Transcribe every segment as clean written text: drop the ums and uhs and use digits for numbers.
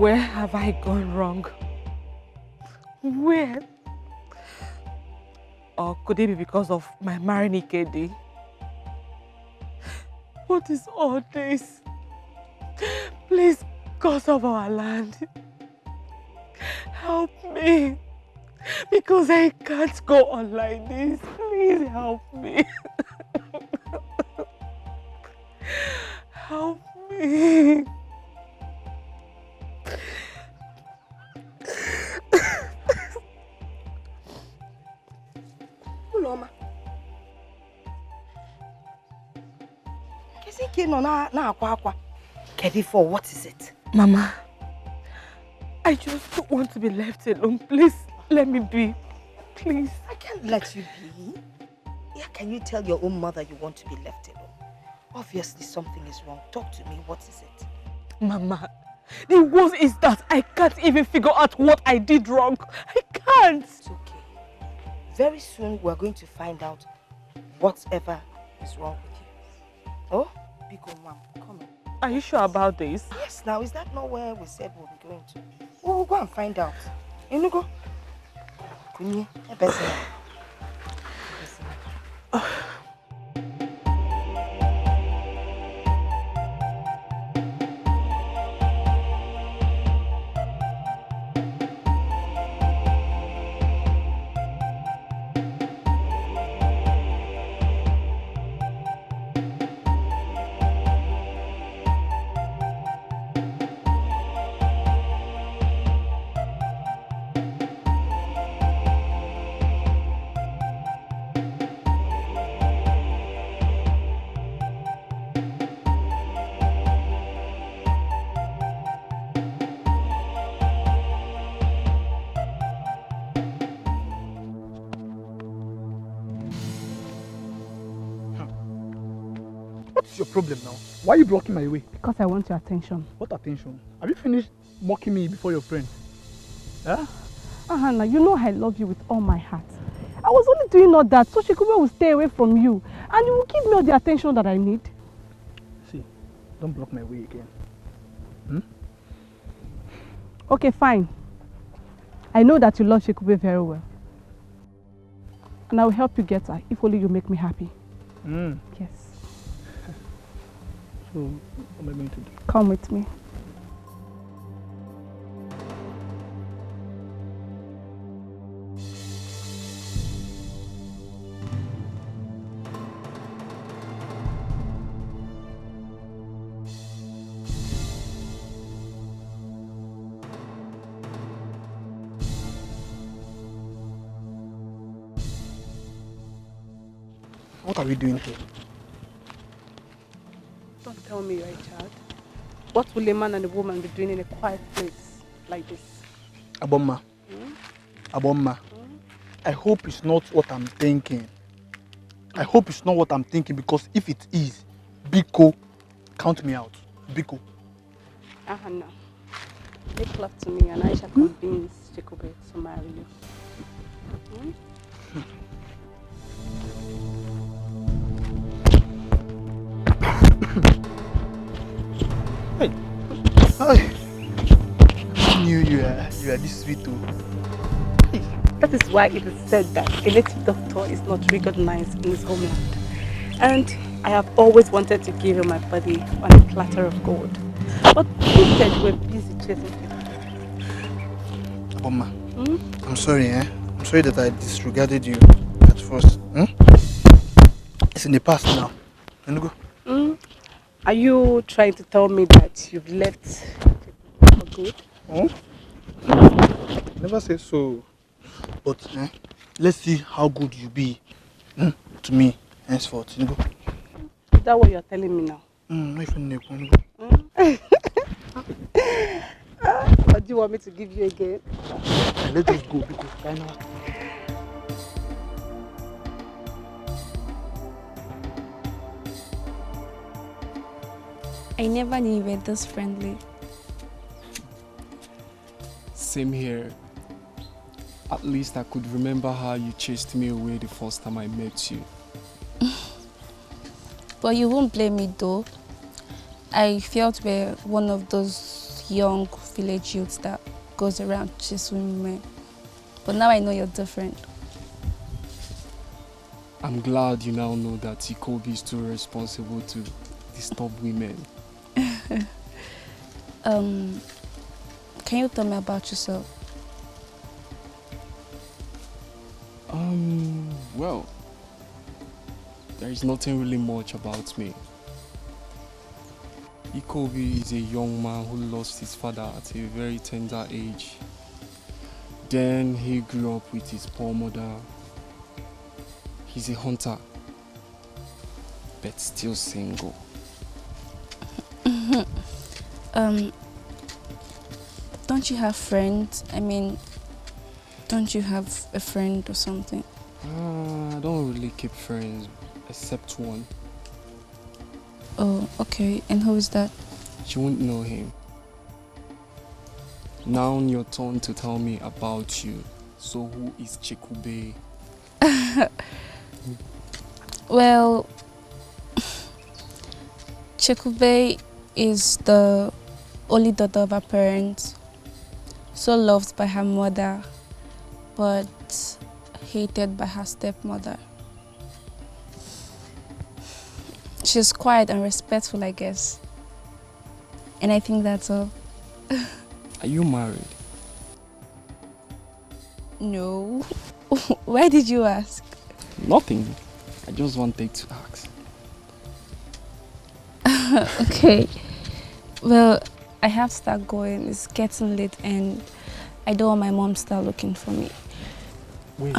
Where have I gone wrong? Where? Or could it be because of my marrying Kady? What is all this? Please, God of our land, help me. Because I can't go on like this. Please help me. Help me. Uloma. Kady, for what is it? Mama, I just don't want to be left alone. Please, let me be. Please. I can't let you be. Yeah, can you tell your own mother you want to be left alone? Obviously something is wrong. Talk to me. What is it? Mama, the worst is that I can't even figure out what I did wrong. I can't. It's okay. Very soon we're going to find out whatever is wrong with you. Oh, Biko Mom, come on. Are you sure about this? Yes, now is that not where we said we'll be going to? We'll go and find out. You go. Kunye, What's your problem now? Why are you blocking my way? Because I want your attention. What attention? Have you finished mocking me before your friend? Huh? Hannah, you know I love you with all my heart. I was only doing all that so Chikume will stay away from you and you will give me all the attention that I need. See, don't block my way again. Hmm? Okay, fine. I know that you love Chikume very well. And I will help you get her if only you make me happy. Yes. So, what am I going to do? Come with me. What are we doing here? Don't tell me you're a child. What will a man and a woman be doing in a quiet place like this? Abomma. Abomma. I hope it's not what I'm thinking. I hope it's not what I'm thinking, because if it is, Biko, count me out. Biko. No. Make love to me and I shall convince Chikume to marry you. Hey. Hi. I knew you are this sweet too. Hey. That is why it is said that a native doctor is not recognized in his homeland. And I have always wanted to give you my body on a platter of gold. But instead you were busy chasing people. Abomma, I'm sorry, I'm sorry that I disregarded you at first. It's in the past now. Go. Are you trying to tell me that you've left for good? Never say so. But let's see how good you be to me henceforth. Go. Is that what you're telling me now? My friend, What do you want me to give you again? Let's just go because I know. I never knew you were this friendly. Same here. At least I could remember how you chased me away the first time I met you. But you won't blame me though. I felt we're one of those young, village youth that goes around chasing women. But now I know you're different. I'm glad you now know that Ikobi is too responsible to disturb women. Can you tell me about yourself? Well, there is nothing really much about me. Ikobi is a young man who lost his father at a very tender age. Then he grew up with his poor mother. He's a hunter, but still single. Don't you have friends? I mean, don't you have a friend or something? I don't really keep friends, except one. Oh, okay. And who is that? You won't know him. Now your turn to tell me about you. So who is Chikube? Well, Chikube is the only daughter of her parents, so loved by her mother, but hated by her stepmother. She's quiet and respectful, I guess. And I think that's all. Are you married? No. Why did you ask? Nothing. I just wanted to ask. Okay. Well, I have to start going. It's getting late and I don't want my mom to start looking for me. Wait.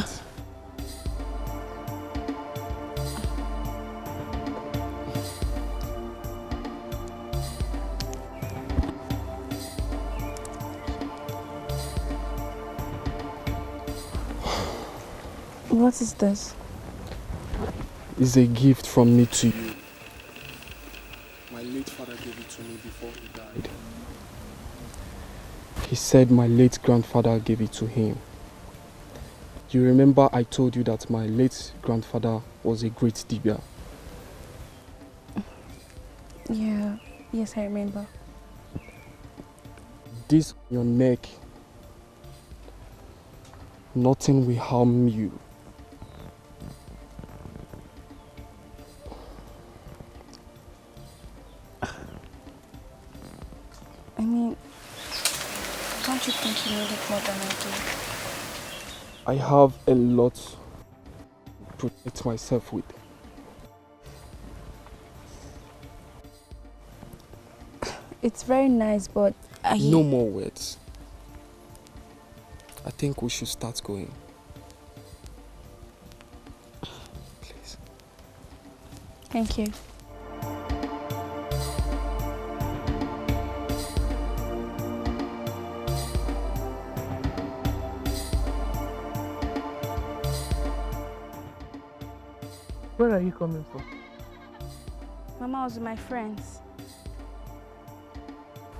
What is this? It's a gift from me to you. My late father gave it to me before he died. He said my late grandfather gave it to him. You remember I told you that my late grandfather was a great digger? Yeah, yes, I remember. This on your neck, nothing will harm you. I mean, don't you think you need it more than I I have a lot to protect myself with. do? It's very nice, but No more words. I think we should start going. Please. Thank you. Where are you coming from? Mama, I was with my friends.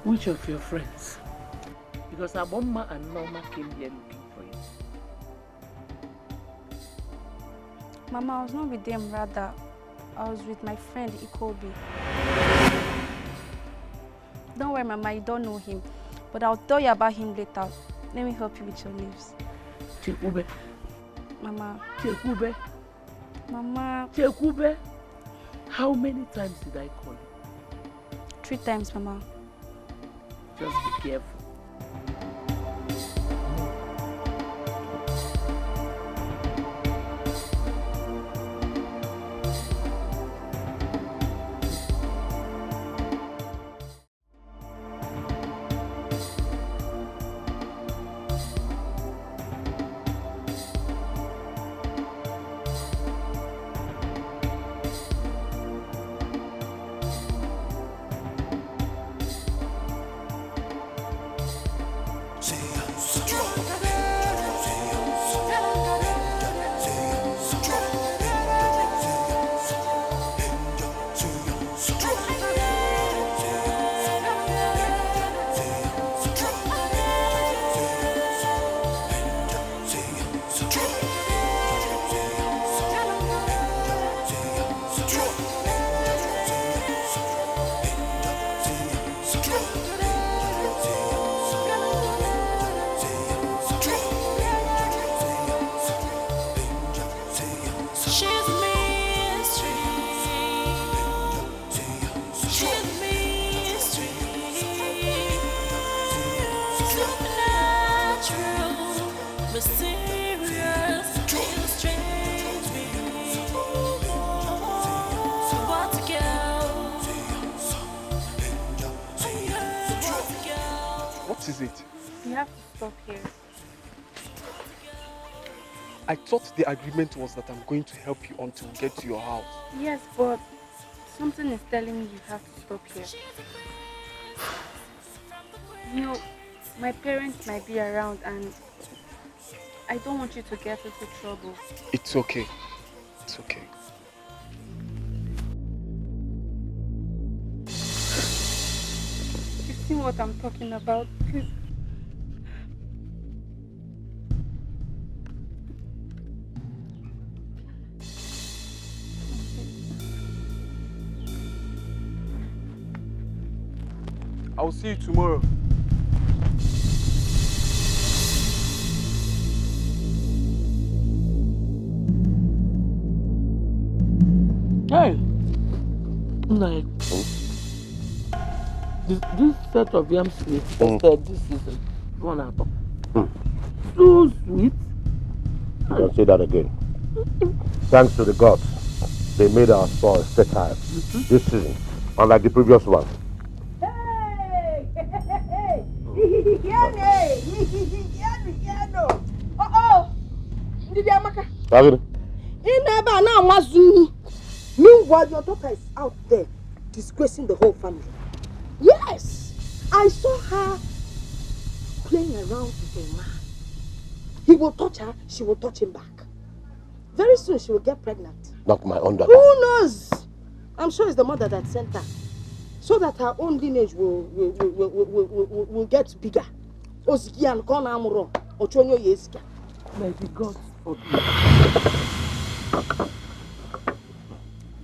Which of your friends? Because Abomma and Norma came here looking for you. Mama, I was not with them, rather. I was with my friend Ikobi. Don't worry, Mama, you don't know him. But I'll tell you about him later. Let me help you with your leaves. Chekube. Mama. Chekube. Mama. Chekube. How many times did I call you? 3 times, Mama. Just be careful. What is it? You have to stop here. I thought the agreement was that I'm going to help you until we get to your house. Yes, but something is telling me you have to stop here. You know, my parents might be around and I don't want you to get into trouble. It's okay. It's okay. You see what I'm talking about? Please. I'll see you tomorrow. Hey, like this set of yam sweets tested this season. One apple. So sweet. Don't say that again. Thanks to the gods, they made our soil fertile this season, unlike the previous one. Hey! Oh! Did you make Meanwhile, your daughter is out there disgracing the whole family. Yes! I saw her playing around with a man. He will touch her, she will touch him back. Very soon she will get pregnant. Not my own daughter. Who knows? I'm sure it's the mother that sent her. So that her own lineage will get bigger. May the gods forbid.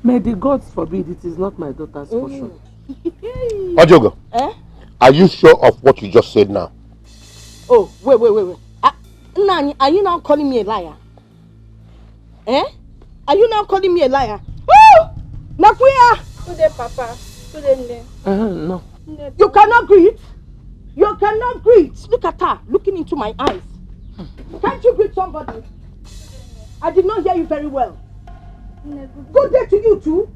May the gods forbid it is not my daughter's portion. Ojogo, are you sure of what you just said now? Oh, wait. Nani, are you now calling me a liar? Are you now calling me a liar? Oh! Nakuya! Today, Papa. Today, no. You cannot greet. You cannot greet. Look at her, looking into my eyes. Can't you greet somebody? I did not hear you very well. Good day to you too.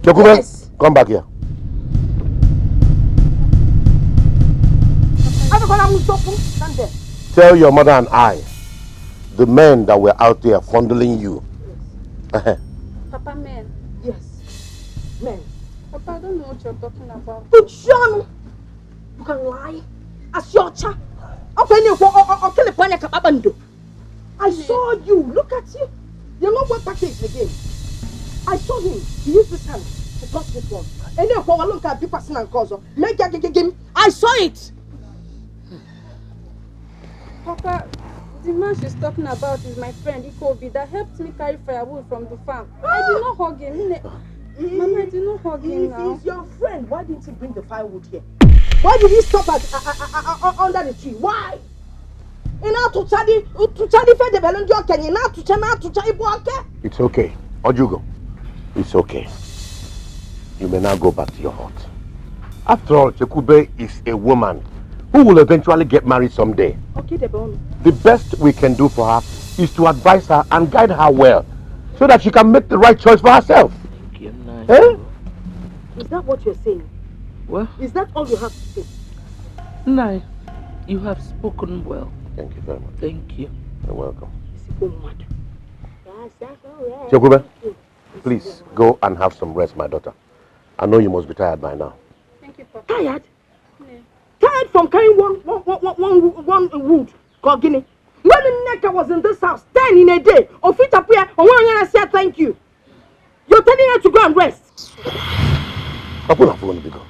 Chokume, yes. Come back here. Stand there. Tell your mother and I, the men that were out there fondling you. Papa, men. Yes, men. Papa, I don't know what you're talking about. John, you can lie. As your child. I saw you. Look at you. You're not one package again. I saw him. He used this hand to touch this one. And then for a long time, people and cause. I saw it. Papa, the man she's talking about is my friend Ikobi that helped me carry firewood from the farm. I did not hug him. Mama, I did not hug him now. If he's your friend, why didn't he bring the firewood here? Why did he stop under the tree? Why? It's okay. Ojugo, it's okay. You may now go back to your hut. After all, Chekube is a woman who will eventually get married someday. Okay, Debon. The best we can do for her is to advise her and guide her well, so that she can make the right choice for herself. Thank you, Is that what you're saying? Well, is that all you have to say? Nai, you have spoken well. Thank you very much. Thank you. You're welcome. Chekube, please go and have some rest, my daughter. I know you must be tired by now. Thank you, Papa. Tired? Tired from carrying one wood called Guinea. When the necker was in this house, 10 in a day, of it up here, and when I said thank you, you're telling her to go and rest. I'm going to go.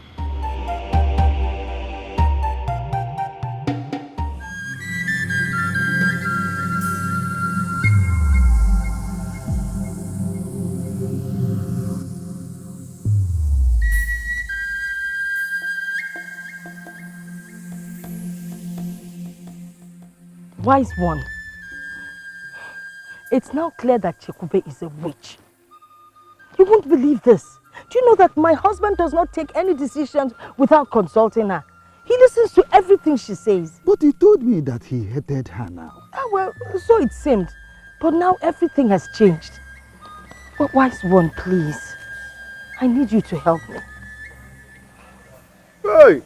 Wise one. It's now clear that Chekube is a witch. You won't believe this. Do you know that my husband does not take any decisions without consulting her? He listens to everything she says. But he told me that he hated her now. Well, so it seemed. But now everything has changed. But wise one, please. I need you to help me. Hey!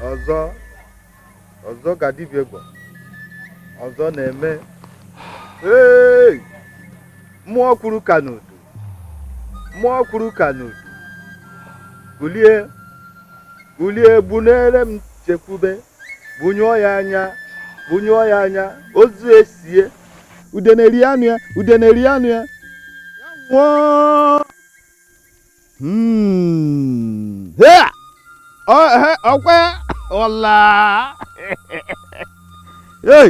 ọzọ ka dibịa gwa ọzọ na-eme hey mmụọ kwuru ka n'udu kulie bunere m Chekwube bunyụọ ya anya ozu esie udene ri anụ ya ya nwụọ ọkwa ọla hey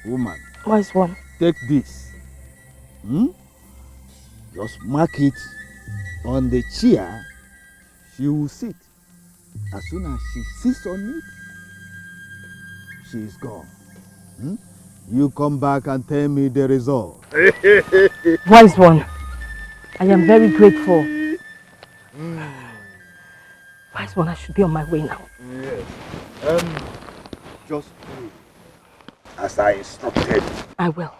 Woman, Wise one. take this. Just mark it on the chair she will sit. As soon as she sits on it, she is gone. You come back and tell me the result. Wise one, I am very grateful. Wise one, I should be on my way now. Yes. Just pray as I instructed. I will.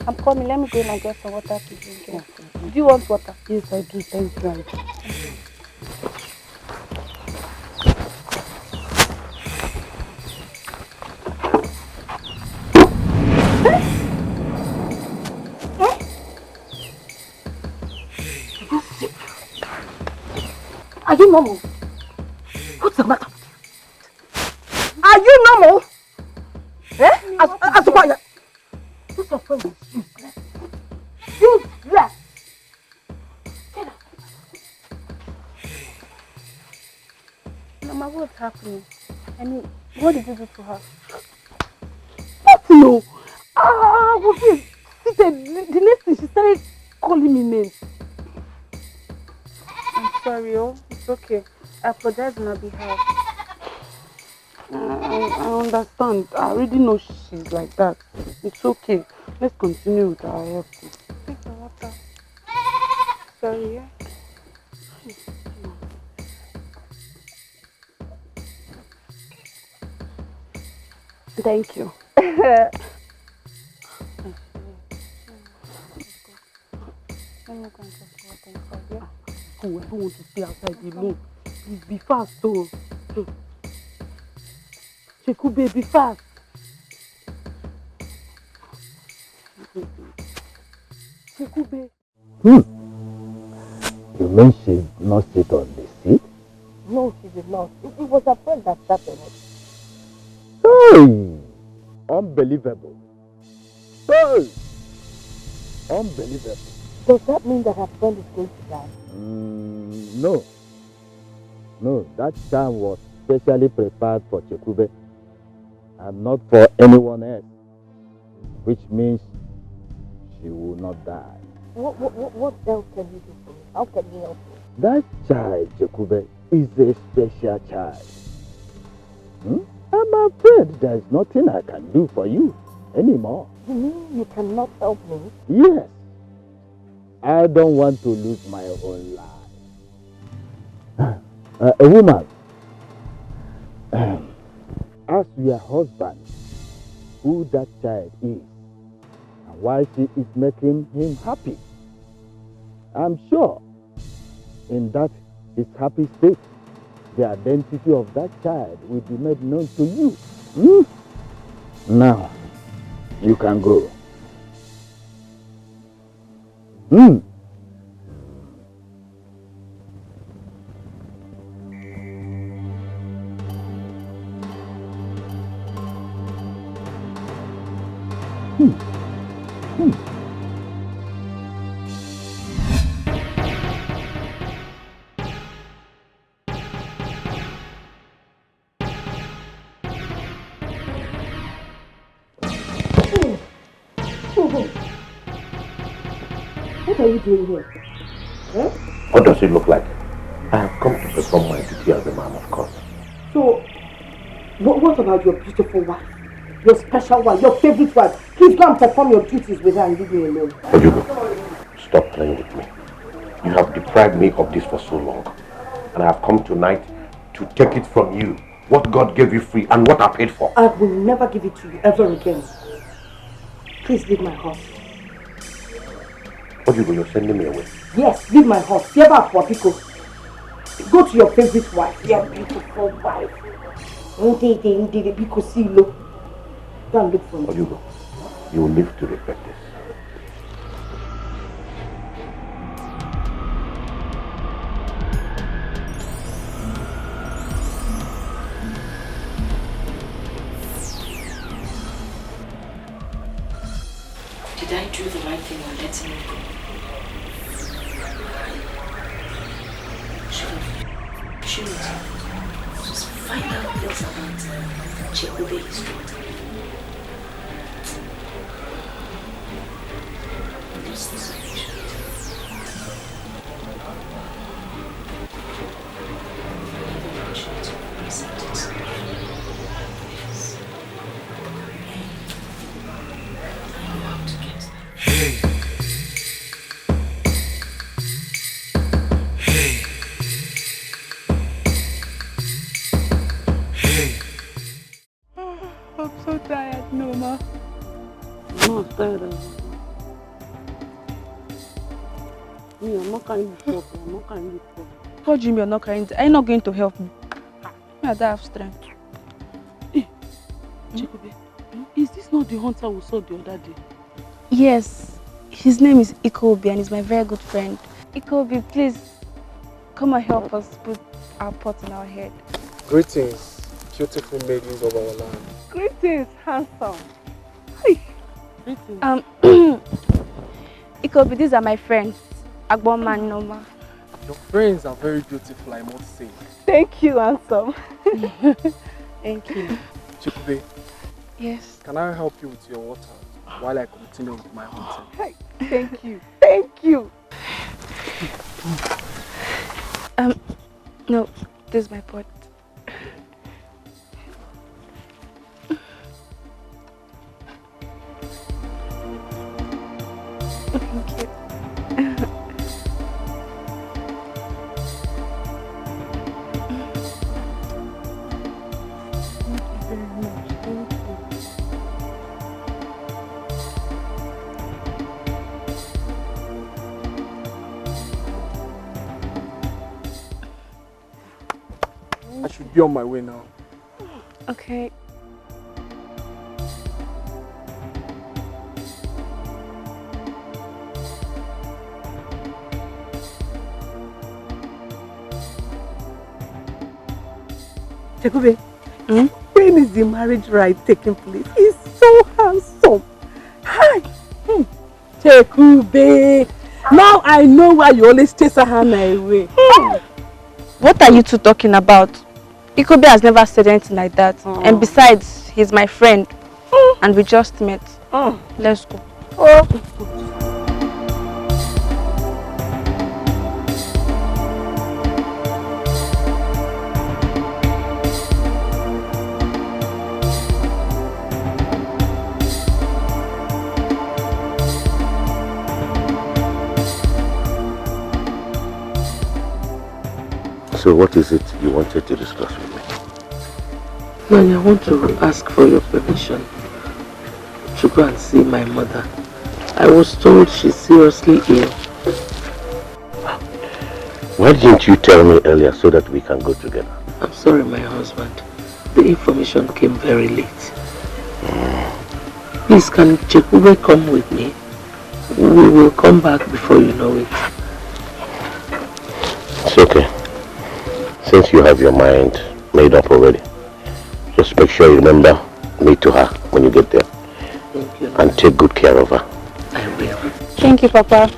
I'm coming. Let me go in and get some water to drink. Yeah. Do you want water? Yes, I do. Thank you. Are you normal? What's the matter? Are you normal? As quiet. What's your friend? Useless. Get out. Mama, what's happening? I mean, what did you do to her? No. I was seated. The next thing she started calling me names. I'm sorry, it's okay. I apologize on her behalf. I understand. I already know she's like that. It's okay. Let's continue with our help. Take your water. Sorry, yeah? Thank you. Let me go and get water inside, yeah? Oh, I don't want to stay outside alone. Please be fast, though. Chekwube, be fast. Chekwube. You mean she did not sit on the seat? No, she did not. It was her friend that sat on it. Hey! Unbelievable. Hey! Unbelievable. Does that mean that her friend is going to die? No. No, that charm was specially prepared for Chekwube and not for anyone else, which means she will not die. What else can you do for me? How can you help me? That child, Chekwube, is a special child. I'm afraid there's nothing I can do for you anymore. You mean you cannot help me? Yes. I don't want to lose my own life. A woman, ask your husband who that child is and why she is making him happy. I'm sure in that his happy state, the identity of that child will be made known to you. Hmm? Now, you can go. Hmm. What are you doing here? Eh? What does it look like? I have come to perform my duty as a man, of course. So, what about your beautiful wife? Your special wife, your favorite wife? Please go and perform your duties with her and leave me alone. Ojugo, stop playing with me. You have deprived me of this for so long. And I have come tonight to take it from you. What God gave you free and what I paid for. I will never give it to you ever again. Please leave my house. Ojugo, you're sending me away. Yes, leave my house. Go to your favorite wife, your beautiful wife. Go and look for me. Ojugo, you will live to regret this. Did I do the right thing on letting you go? Should just find out things about Chekube's daughter. Just the solution. Hey. Hey. Hey. I'm so tired, Noma. I'm not tired of me. I'm not carrying the talk. I'm not carrying the talk. What do you mean you're not carrying? Are you not going to help me? I don't have strength. Hey, Chekube, is this not the hunter we saw the other day? Yes, his name is Ikobi and he's my very good friend. Ikobi, please come and help us put our pot in our head. Greetings, beautiful maidens of our land. Greetings, handsome. Hi. Greetings. Ikobi, these are my friends, Agboma and Noma. Your friends are very beautiful, I must say. Thank you, handsome. Thank you. Chikube, yes. Can I help you with your water while I continue with my hunting? Hi. Thank you. Thank you. No, this is my pot. Thank you. I should be on my way now. Okay. Chekube, when is the marriage rite taking place? He's so handsome. Hi. Chekube, now I know why you always chase Hannah away. What are you two talking about? Ikobi has never said anything like that. And besides, he's my friend. And we just met. Let's go. So what is it you wanted to discuss with me? Nani, I want to ask for your permission to go and see my mother. I was told she's seriously ill. Why didn't you tell me earlier so that we can go together? I'm sorry, my husband. The information came very late. Please, can Chekube come with me? We will come back before you know it. It's okay. Since you have your mind made up already, just make sure you remember me to her when you get there. Thank you. And take good care of her. I will. Thank you, Papa.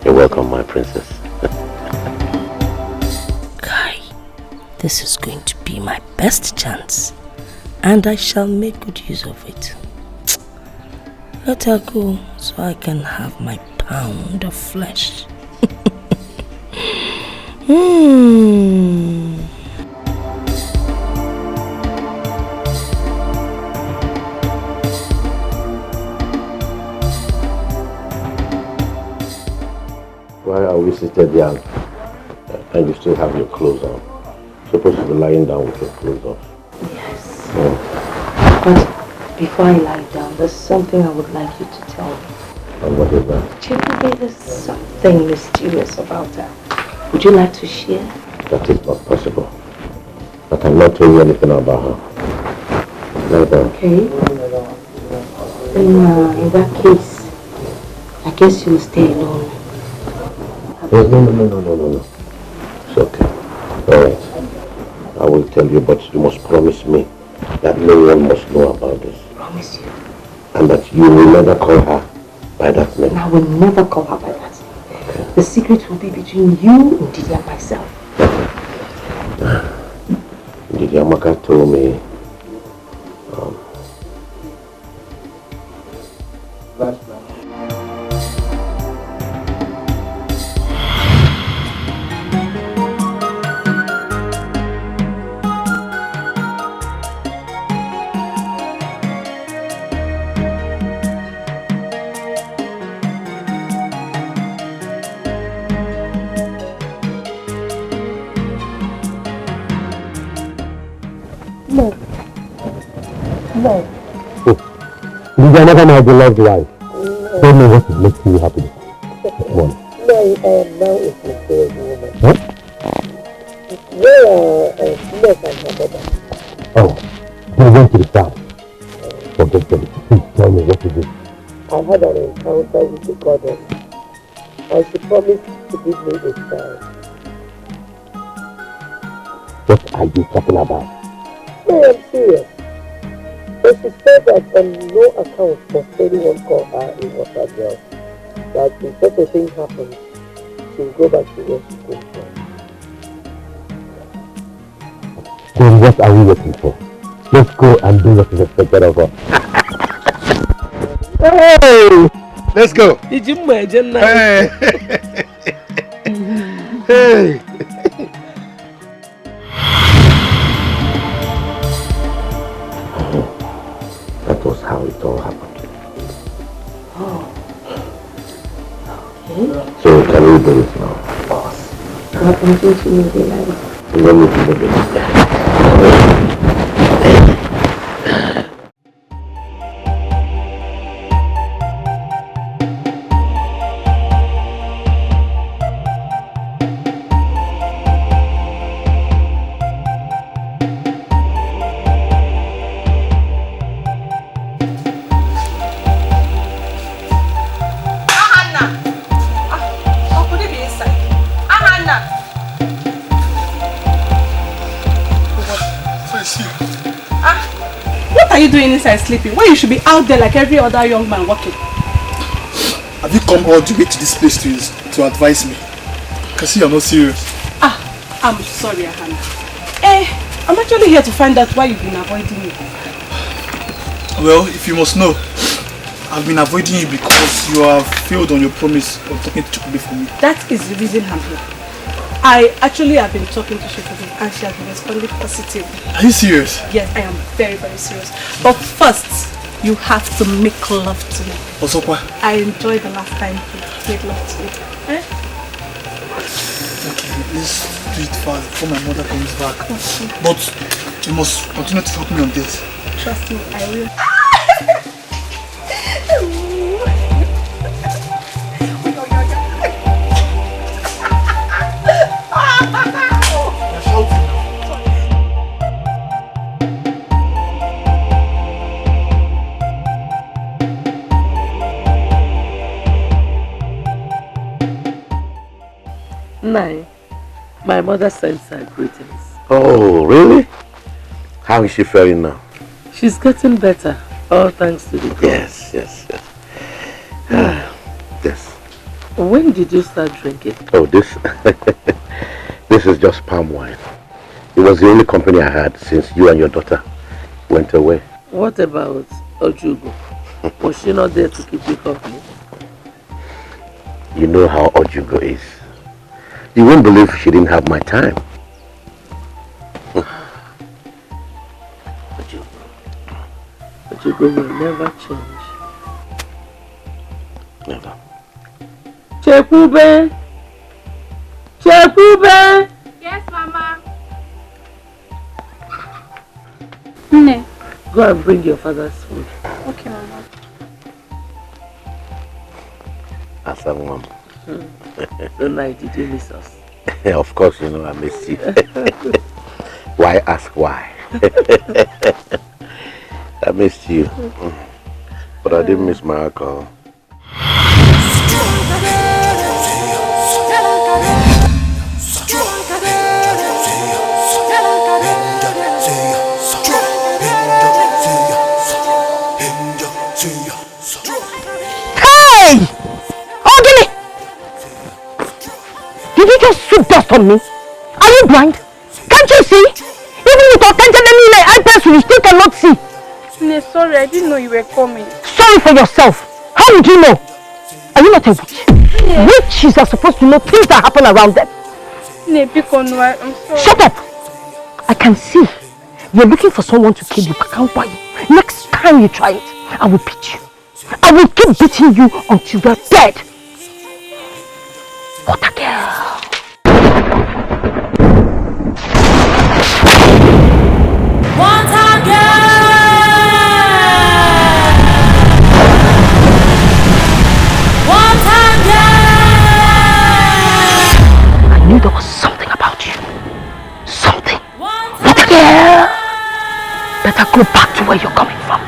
You're welcome, my princess. Kai, this is going to be my best chance, and I shall make good use of it. Let her go so I can have my pound of flesh. Why are we seated there and you still have your clothes on? You're supposed to be lying down with your clothes off. Yes. But before I lie down, there's something I would like you to tell me. And what is that? Chekube, there's something mysterious about her. Would you like to share? That is not possible. I cannot tell you anything about her. Never. Okay. In that case, I guess you'll stay alone. No. It's okay. Alright. I will tell you, but you must promise me that no one must know about this. Promise you. And that you will never call her by that name. I will never call her by that name. Okay. The secret will be between you, Ndidi, and myself. Ndidi Amaka told me Did you never my beloved wife? Tell me what is making you happy. One. No, I am now a fulfilled woman. Huh? Where are Ness and her mother? Oh, they went to the south. Forget them. Please tell me what is it. I had an encounter with the goddess, and she promised to give me a child. What are you talking about? No, I'm serious. But she said that on no account must anyone call her a water girl. That if such a thing happens, she'll go back to where she came from. Then what are we waiting for? Let's go and do what is expected of us. Hey! Let's go. Hey! Hey! that was how it all happened. Oh. Okay. So can we do it now? Of course. What did you need like? Let me do it. What are you doing inside sleeping when you should be out there like every other young man working? Have you come all the way to this place to advise me? I can see you're not serious. I'm sorry, Ahana. I'm actually here to find out why you've been avoiding me. Well, if you must know, I've been avoiding you because you have failed on your promise of talking to Chukube for me. That is the reason I'm here. I actually have been talking to Chukube and she has been responding positively. Are you serious? Yes, I am very, very serious. But first, you have to make love to me. Also, what? I enjoyed the last time you made love to me. Eh? Okay. let's do it fast before my mother comes back. But you must continue to help me on this. Trust me, I will. Nai, my mother sends her greetings. Oh, really? How is she faring now? She's getting better, all thanks to the God. Yes. Yes. When did you start drinking? Oh, this this is just palm wine. It was the only company I had since you and your daughter went away. What about Ojugo? Was she not there to keep you company? You know how Ojugo is. You won't believe she didn't have my time. Ojugo will never change. Never. Chekube! Yes, Mama. Nne. Go and bring your father's food. Okay, Mama. Asamwam. So now, did you miss us? Of course, you know I missed you. Why ask why? I missed you. But I didn't miss my alcohol. Hey! Ogini! Did you just sweep dust on me? Are you blind? Can't you see? Even with authentic eye pencil, you still cannot see. Nne, sorry, I didn't know you were coming. Sorry for yourself. How would you know? Are you not a witch? Yeah. Witches are supposed to know things that happen around them. Nne, Biko, no, I'm sorry. Shut up! I can see. You're looking for someone to kill you. Next time you try it, I will beat you. I will keep beating you until you're dead. What a girl. What a girl! What a girl! I knew there was something about you. Something. What a girl! Better go back to where you're coming from.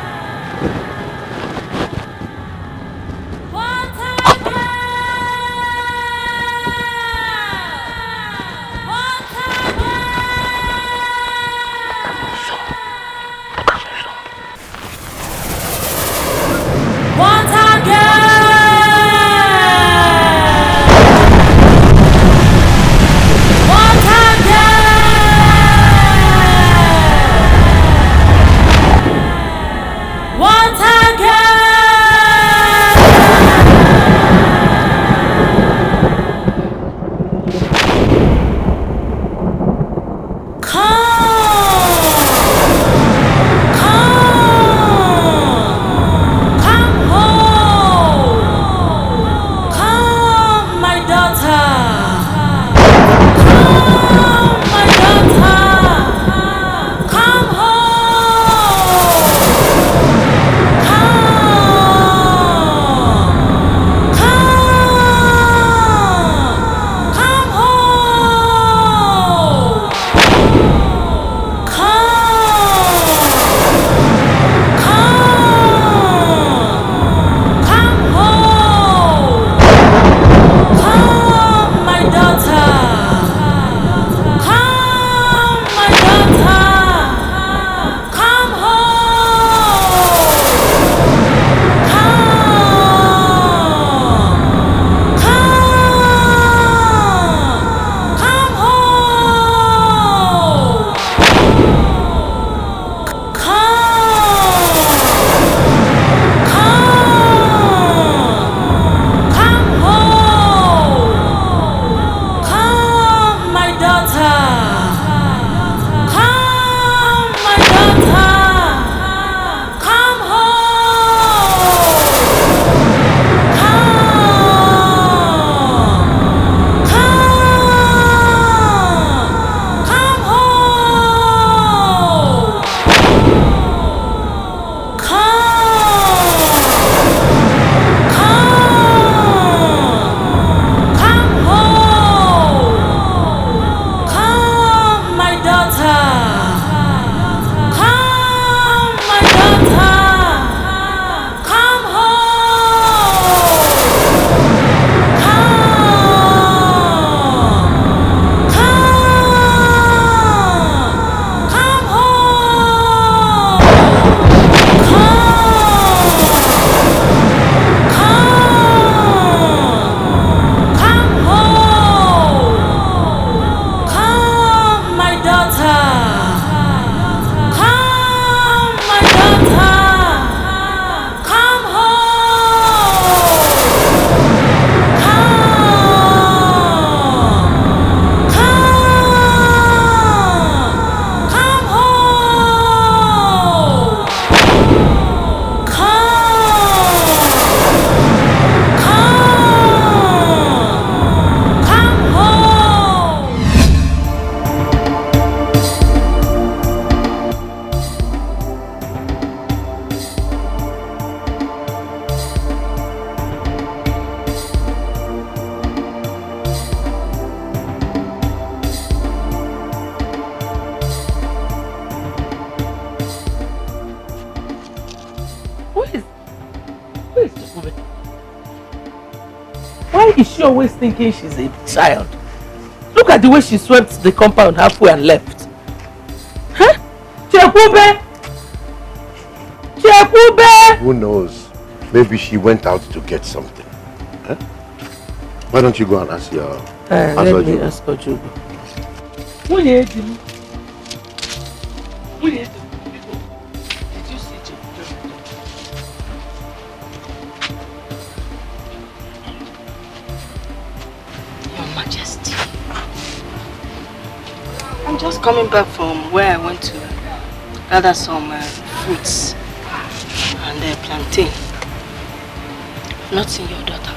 is she always thinking she's a child? Look at the way she swept the compound halfway and left. Huh? Chekube! Chekube! Who knows? Maybe she went out to get something. Huh? Why don't you go and ask your... let me ask Ojugo. What did you do? What did you do? Did you see Chekube? Your Majesty. I'm just coming back from where I went to gather some fruits and plantain. I've not seen your daughter.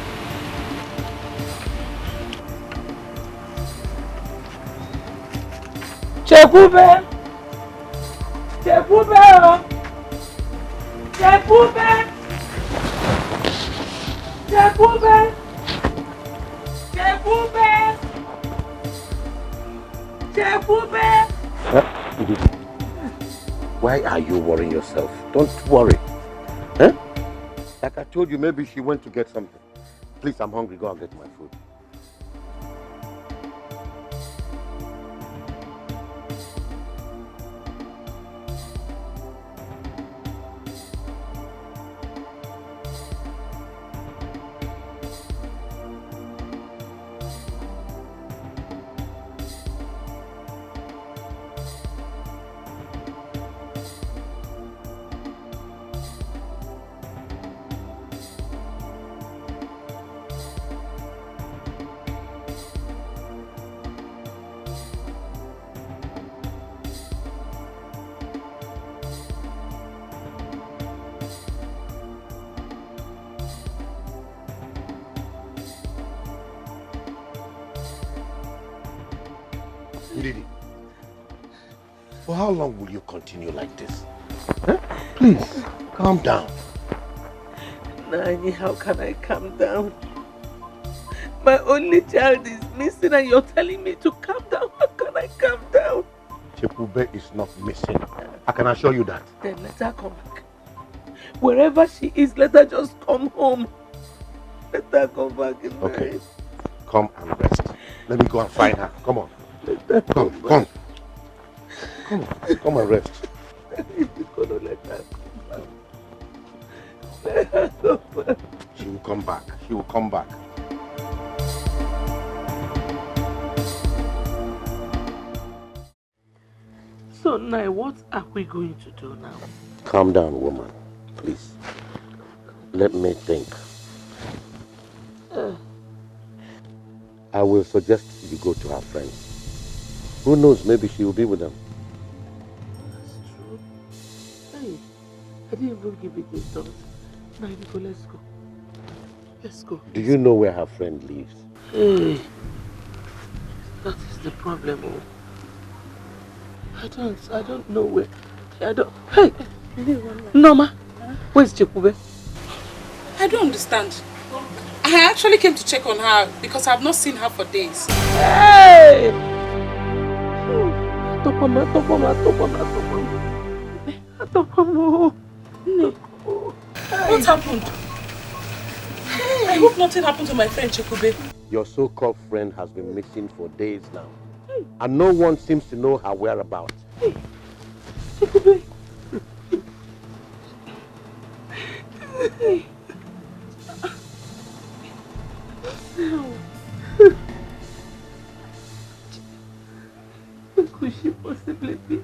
Chekube! Chekube! Chekube! Chekube! Chekube! Chekube! Why are you worrying yourself? Don't worry. Huh? Like I told you, maybe she went to get something. Please, I'm hungry. Go and get my food. For how long will you continue like this? Huh? Please, calm down. Nani, how can I calm down? My only child is missing and you're telling me to calm down. How can I calm down? Chekube is not missing. I can assure you that. Then let her come back. Wherever she is, let her just come home. Let her come back in Okay. life. Come and rest. Let me go and find her. Come on. Come. Come and rest. You're gonna let her come back. Let her come back. She will come back. She will come back. So now, what are we going to do now? Calm down, woman. Please. Let me think. I will suggest you go to her friends. Who knows, maybe she will be with them. That's true. Hey, I didn't even give it a thought. Now, let's go. Let's go. Do you know where her friend lives? Hey, that is the problem. Oh. I don't know where. Hey, Norma, where's Chekube? I don't understand. I actually came to check on her because I've not seen her for days. Hey! Topama. What happened? I hope nothing happened to my friend Chekube. Your so-called friend has been missing for days now. And no one seems to know her whereabouts. Chekube. Where could she possibly be?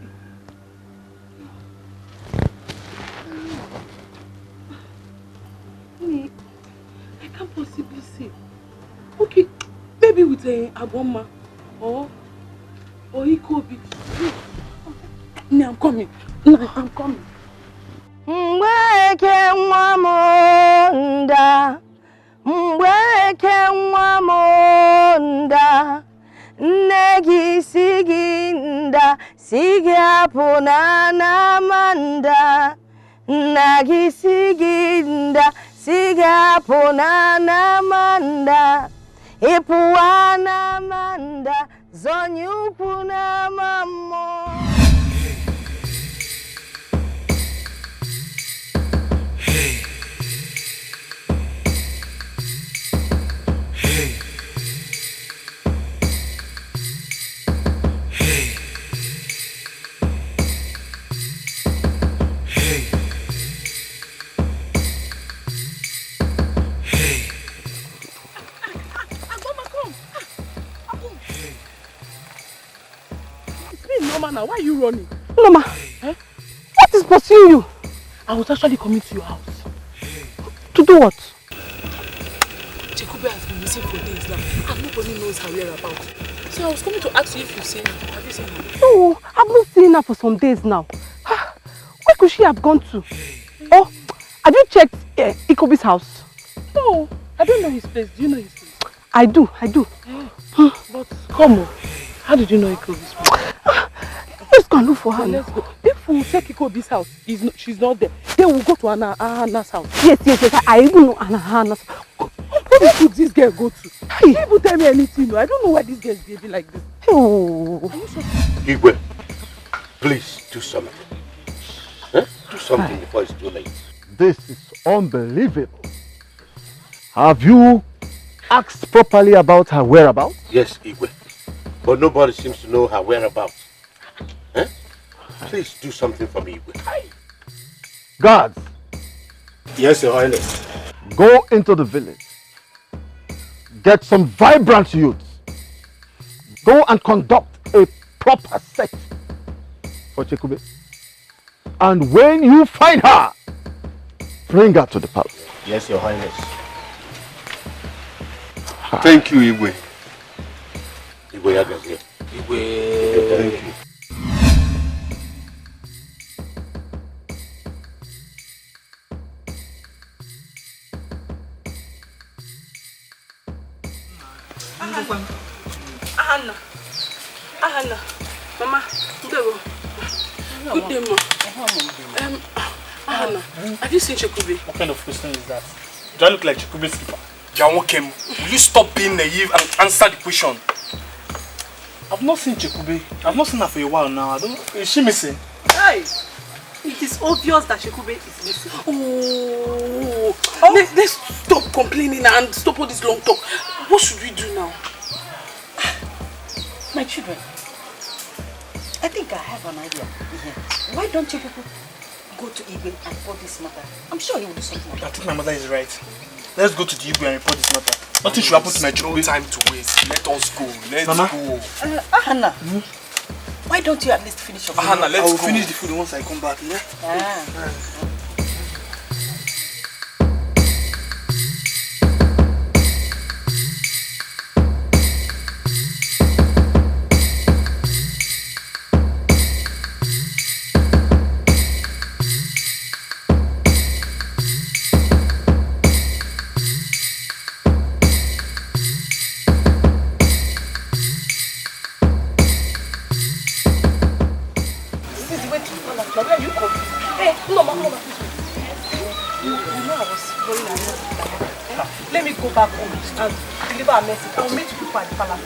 I can't possibly see. Okay, maybe with a Aboma or Ikobi. No, I'm coming. I'm coming. Mweke nwamonda, mweke nwamonda, negi siginda, sigapona namanda, nagi siginda, sigapona namanda, ipuana manda, zonyupuna mamo. Hey. Norma now. Why are you running? Norma, what is pursuing you? I was actually coming to your house. To do what? Chekube has been missing for days now, and nobody knows her whereabouts. So I was coming to ask you if you've seen her. Have you seen her? No, I've not seen her for some days now. Where could she have gone to? Oh, have you checked Ikobi's house? No, I don't know his place. Do you know his place? I do. But come on. How did you know Ikobi's place? Let's go and look for her. Let's go. If we check Ikobi's house, she's not there. Then we'll go to Anna's house. Yes. I even know Anna's house. Where could this girl go to? Hey. People tell me anything. I don't know why this girl is behaving like this. Oh. Are you sure? Igwe, please do something. Do something before it's too late. This is unbelievable. Have you asked properly about her whereabouts? Yes, Igwe. But nobody seems to know her whereabouts. Please do something for me, Igwe. Guards. Yes, Your Highness. Go into the village. Get some vibrant youths. Go and conduct a proper search for Chekube. And when you find her, bring her to the palace. Yes, Your Highness. Thank you, Igwe. Igwe Yagazie. Igwe. Thank you. Ahana. Mama, good day, ma. Ahana, have you seen Chekube? What kind of question is that? Do I look like Chekube's keeper? Jawokem, will you stop being naive and answer the question? I've not seen Chekube. I've not seen her for a while now. Is she missing? Hey! It is obvious that Chekube is missing. Let's stop complaining and stop all this long talk. What should we do now? My children, I think I have an idea. Why don't you people go to Igwe and report this matter? I'm sure he will do something. I think my mother is right. Let's go to the Igwe and report this matter. Nothing should happen to my children. No time to waste. Let us go. Let's go. Ahana, why don't you at least finish your food? Ahana, let's go. Finish the food once I come back. Yeah? Let me go back home and deliver a message. I'll meet you at the palace.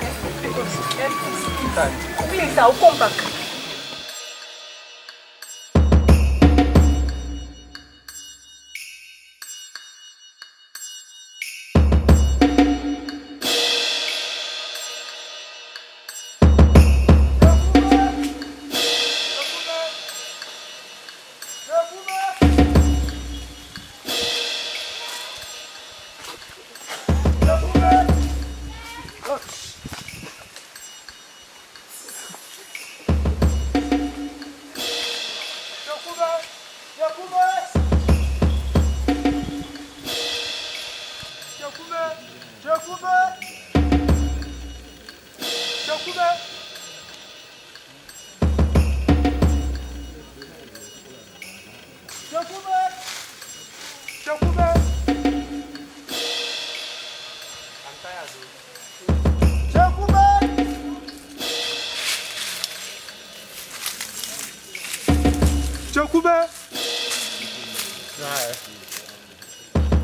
Please, I'll come back.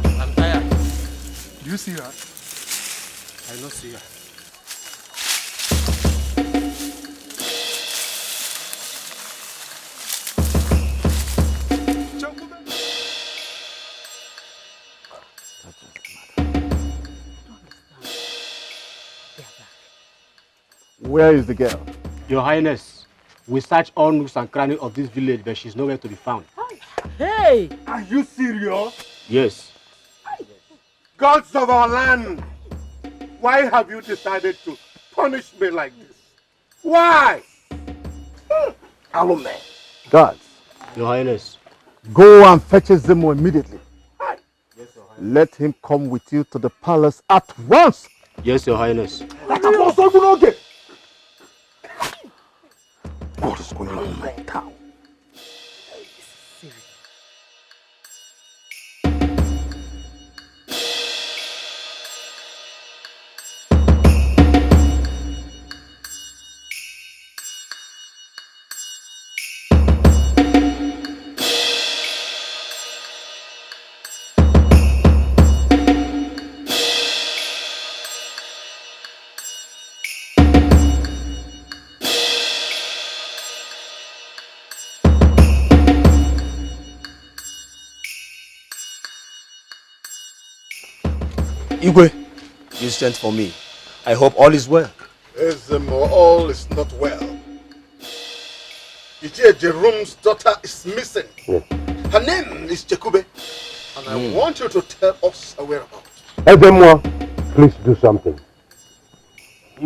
I'm tired. Do you see her? I don't see her. Where is the girl? Your Highness, we search all nooks and crannies of this village, but she's nowhere to be found. Hey! Are you serious? Yes. Gods of our land! Why have you decided to punish me like this? Why? Alume. Guards. Your Highness. Go and fetch Ezeonu immediately. Let him come with you to the palace at once. Yes, Your Highness. What is going on in my town? Igwe, you sent for me. I hope all is well. All is not well. Ije Jerome's daughter is missing. Her name is Chekube, and I want you to tell us her whereabouts. Ezeonu, please do something.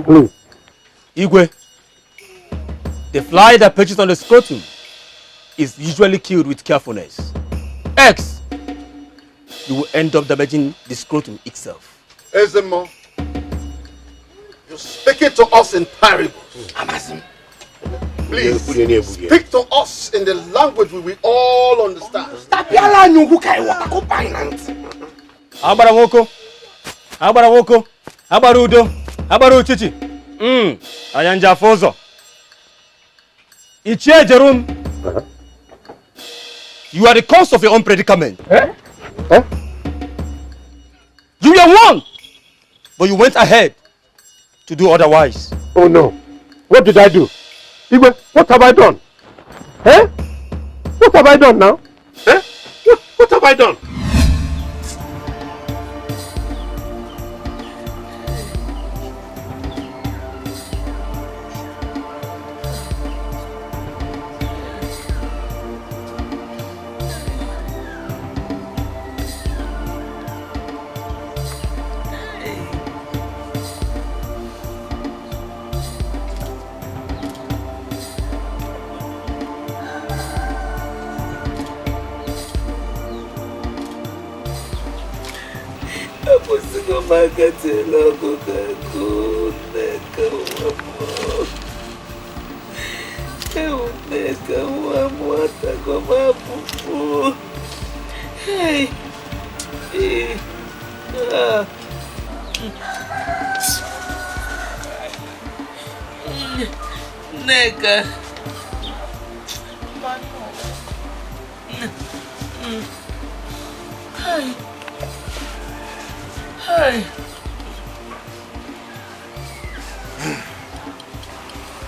Please. Igwe, the fly that perches on the scrotum is usually killed with carefulness. X, you will end up damaging the scrotum itself. Ezeonu, you're speaking to us in parables. Please, speak to us in the language we will all understand. Abara woko, abara udo, abara uchichi. Ayanja fozo. Ichie Jerome, you are the cause of your own predicament. You were warned, but you went ahead to do otherwise. Oh no. What did I do? Igwe, what have I done? What have I done now? What have I done?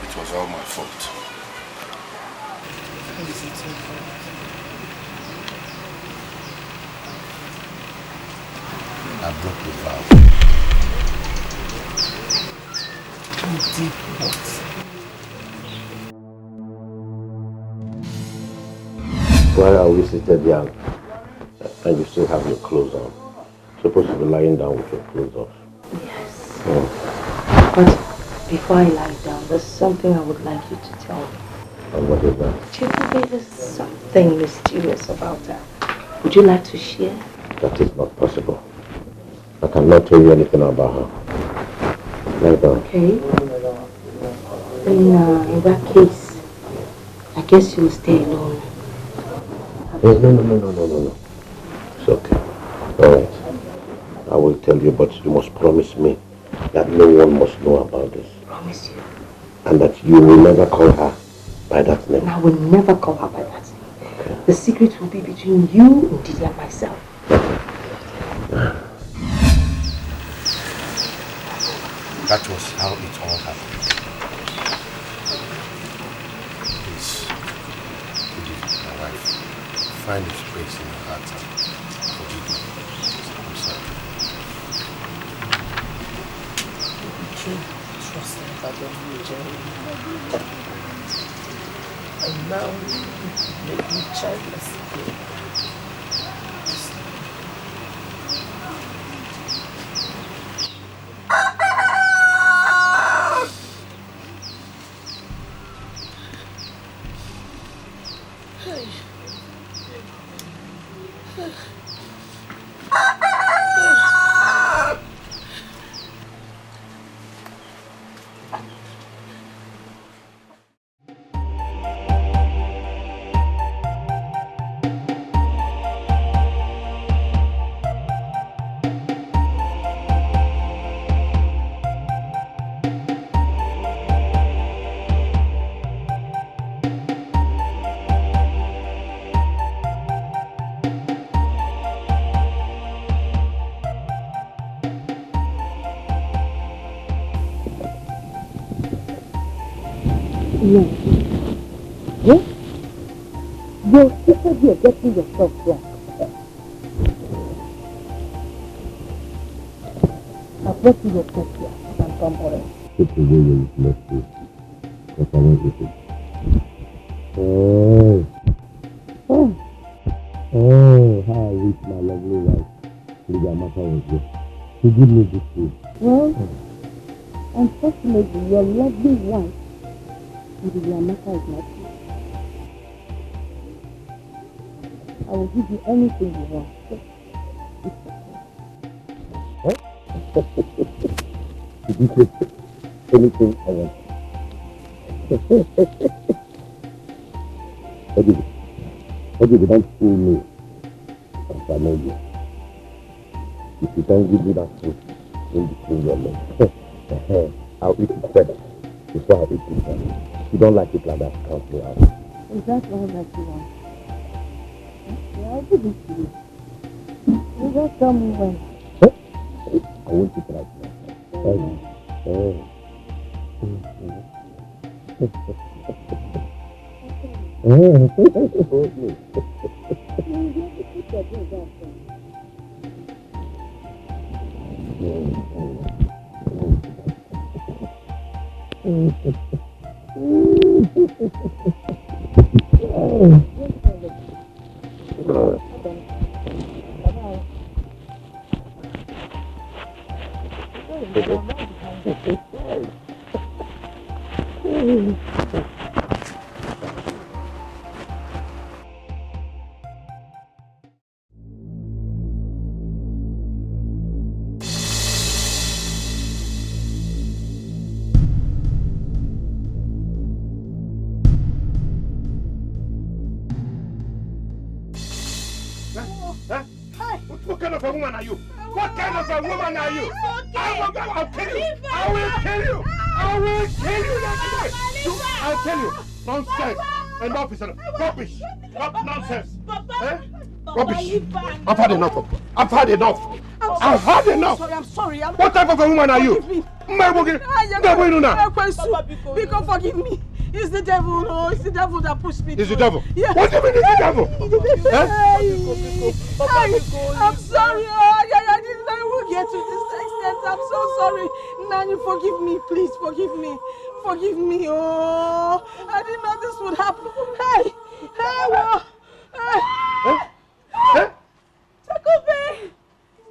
It was all my fault. I broke the vow. You did what? Why are we seated here and you still have your clothes on? Supposed to be lying down with your clothes off. Yes. But before I lie down, there's something I would like you to tell me. And what is that? Chikube, there's something mysterious about her. Would you like to share? That is not possible. I cannot tell you anything about her. Lie down. Okay. In that case, I guess you'll stay alone. No. It's okay. Alright. I will tell you, but you must promise me that no one must know about this. Promise you. And that you will never call her by that name. And I will never call her by that name. Okay. The secret will be between you, Ndidi, and myself. That was how it all happened. Please, Kady, my wife, find a space in your heart and forgive me. I'm sorry. You trusted that you Jerry. And now you make me childless again. No. Yes? Your sister, you're getting yourself wrong. I've brought you your food here and some oil. It's the way you left me. Because I want you to. Oh. Oh. Oh, how I wish my lovely wife, Lydia Mata, was there. She give me this food. Well, unfortunately, your lovely wife, Lydia Mata, is not here. I will give you anything you want. Just Did you say anything I want? What if you don't fool me? If I know you. If you don't give me that food in between your legs, I'll eat it first before I eat it. If you don't like it like that, count me out. Is that all that you want? Yeah, I'll give it to you. You just tell me when. I want it right now. What kind of a woman are you? What kind of a woman are you? I'll kill you! I will kill you! I will kill you! I'll tell you! Nonsense! Enough is enough! Rubbish! Nonsense! Rubbish! I've had enough of it! I've had enough! I've had enough! I'm sorry. What type of a woman are you? Because forgive me. It's the devil. No, it's the devil that pushed me. It's the devil? Yeah. What do you mean it's the devil? I'm sorry. I didn't know it would get to this extent. I'm so sorry. Nani, forgive me. Please forgive me. Forgive me. Oh, I didn't know this would happen. Hey. Takobe.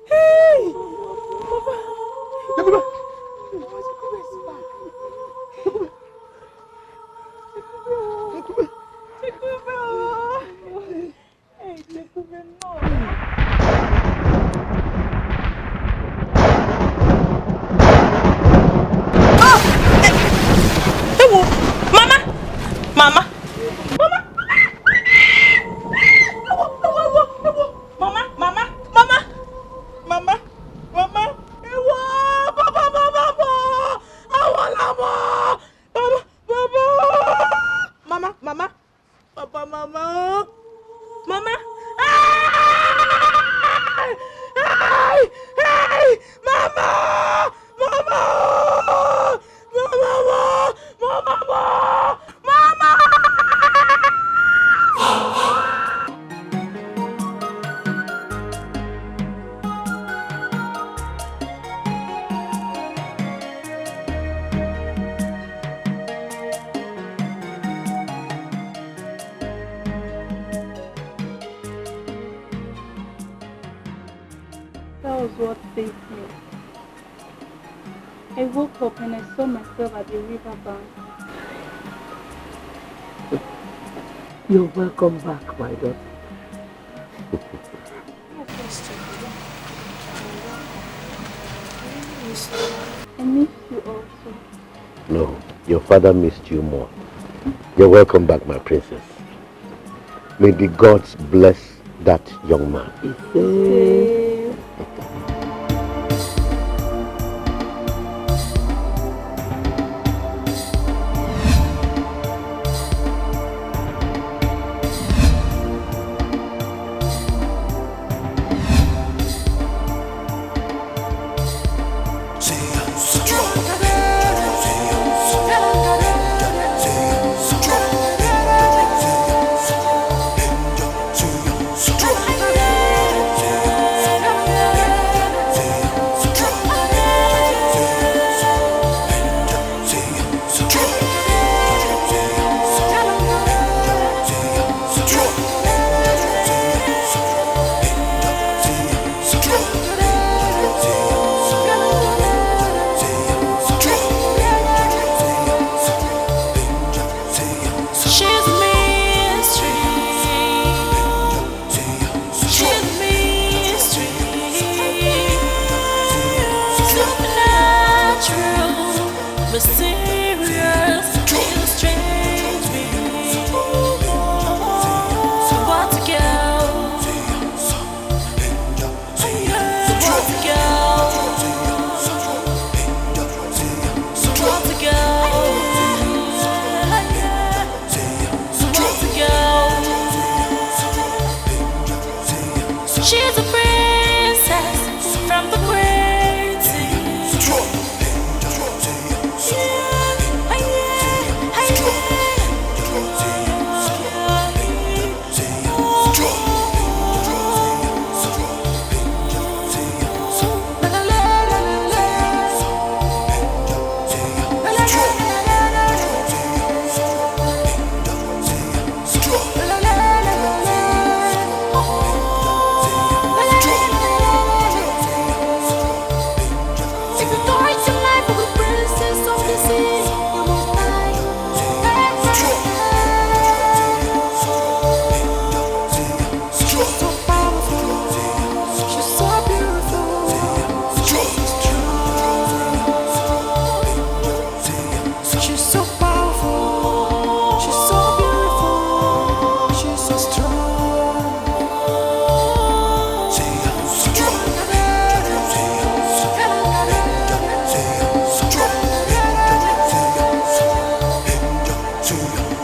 Hey. Takobe. I woke up and I saw myself at the riverbank. You're welcome back, my daughter. I miss you also. No, your father missed you more. You're welcome back, my princess. May the gods bless that young man.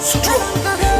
Strong.